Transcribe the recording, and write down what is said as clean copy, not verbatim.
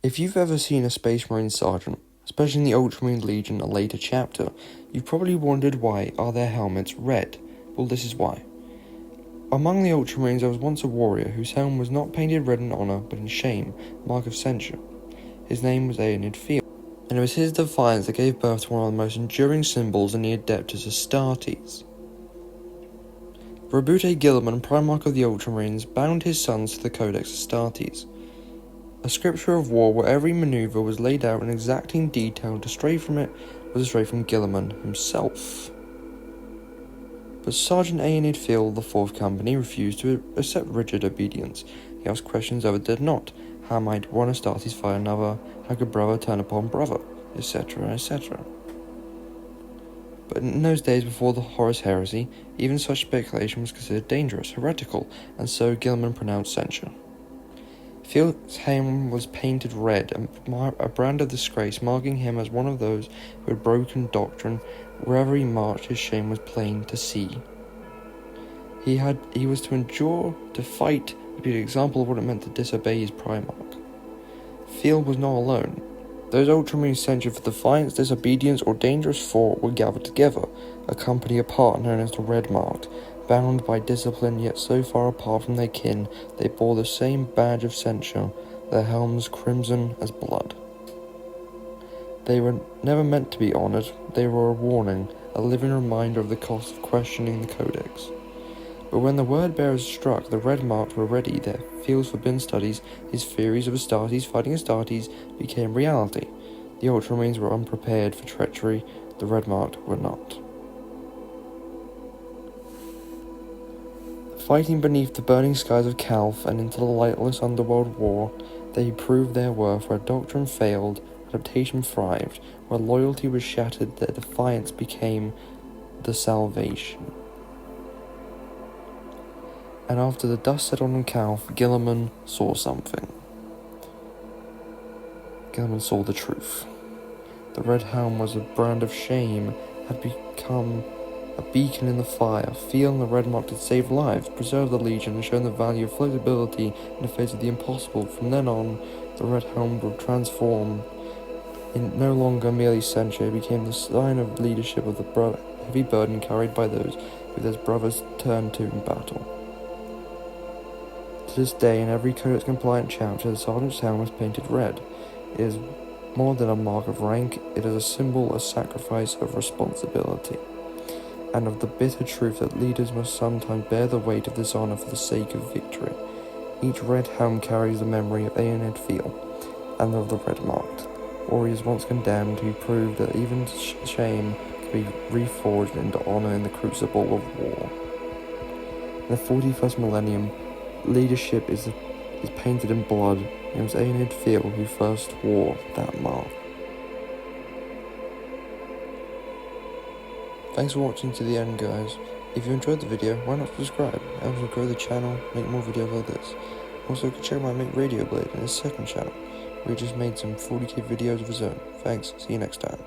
If you've ever seen a Space Marine sergeant, especially in the Ultramarine Legion, a later chapter, you've probably wondered why are their helmets red. Well, this is why. Among the Ultramarines there was once a warrior whose helm was not painted red in honour but in shame, mark of censure. His name was Aenid Field, and it was his defiance that gave birth to one of the most enduring symbols in the Adeptus Astartes. Rabute Guilliman, Primarch of the Ultramarines, bound his sons to the Codex Astartes, a scripture of war where every manoeuvre was laid out in exacting detail. To stray from it was a stray from Guilliman himself. But Sergeant Aenid Field of the 4th Company refused to accept rigid obedience. He asked questions others did not. How might one Astartes fight another? How could brother turn upon brother? Etc., etc. But in those days before the Horus Heresy, even such speculation was considered dangerous, heretical, and so Guilliman pronounced censure. Field's helm was painted red, a brand of disgrace, marking him as one of those who had broken doctrine. Wherever he marched, his shame was plain to see. He was to endure, to fight, to be an example of what it meant to disobey his Primarch. Field was not alone. Those Ultramarines censured for defiance, disobedience, or dangerous thought were gathered together, a company apart known as the Red Marked. Bound by discipline, yet so far apart from their kin, they bore the same badge of censure, their helms crimson as blood. They were never meant to be honoured, they were a warning, a living reminder of the cost of questioning the Codex. But when the word-bearers struck, the Red Marked were ready. Their Field's forbidden studies, his theories of Astartes fighting Astartes, became reality. The Ultramarines were unprepared for treachery, the Red Marked were not. Fighting beneath the burning skies of Calth and into the lightless underworld war, they proved their worth. Where doctrine failed, adaptation thrived. Where loyalty was shattered, their defiance became the salvation. And after the dust settled on Calth, Guilliman saw something. Guilliman saw the truth. The red helm was a brand of shame, had become a beacon in the fire. Field and the Red Marked had saved lives, preserved the Legion, and shown the value of flexibility in the face of the impossible. From then on, the Red Helm would transform. In no longer merely censure, it became the sign of leadership of the heavy burden carried by those who their brothers turned to in battle. To this day, in every Codex-compliant chapter, the Sergeant's helm is painted red. It is more than a mark of rank, it is a symbol, a sacrifice of responsibility, and of the bitter truth that leaders must sometimes bear the weight of dishonor for the sake of victory. Each red helm carries the memory of Aenid Field and of the Red Marked, warriors once condemned who proved that even shame could be reforged into honor in the crucible of war. In the 41st millennium, leadership is painted in blood. It was Aenid Field who first wore that mark. Thanks for watching to the end, guys. If you enjoyed the video, why not subscribe? It helps me grow the channel, make more videos like this. Also, check out my mate Radio Blade in his second channel, where he just made some 40k videos of his own. Thanks, see you next time.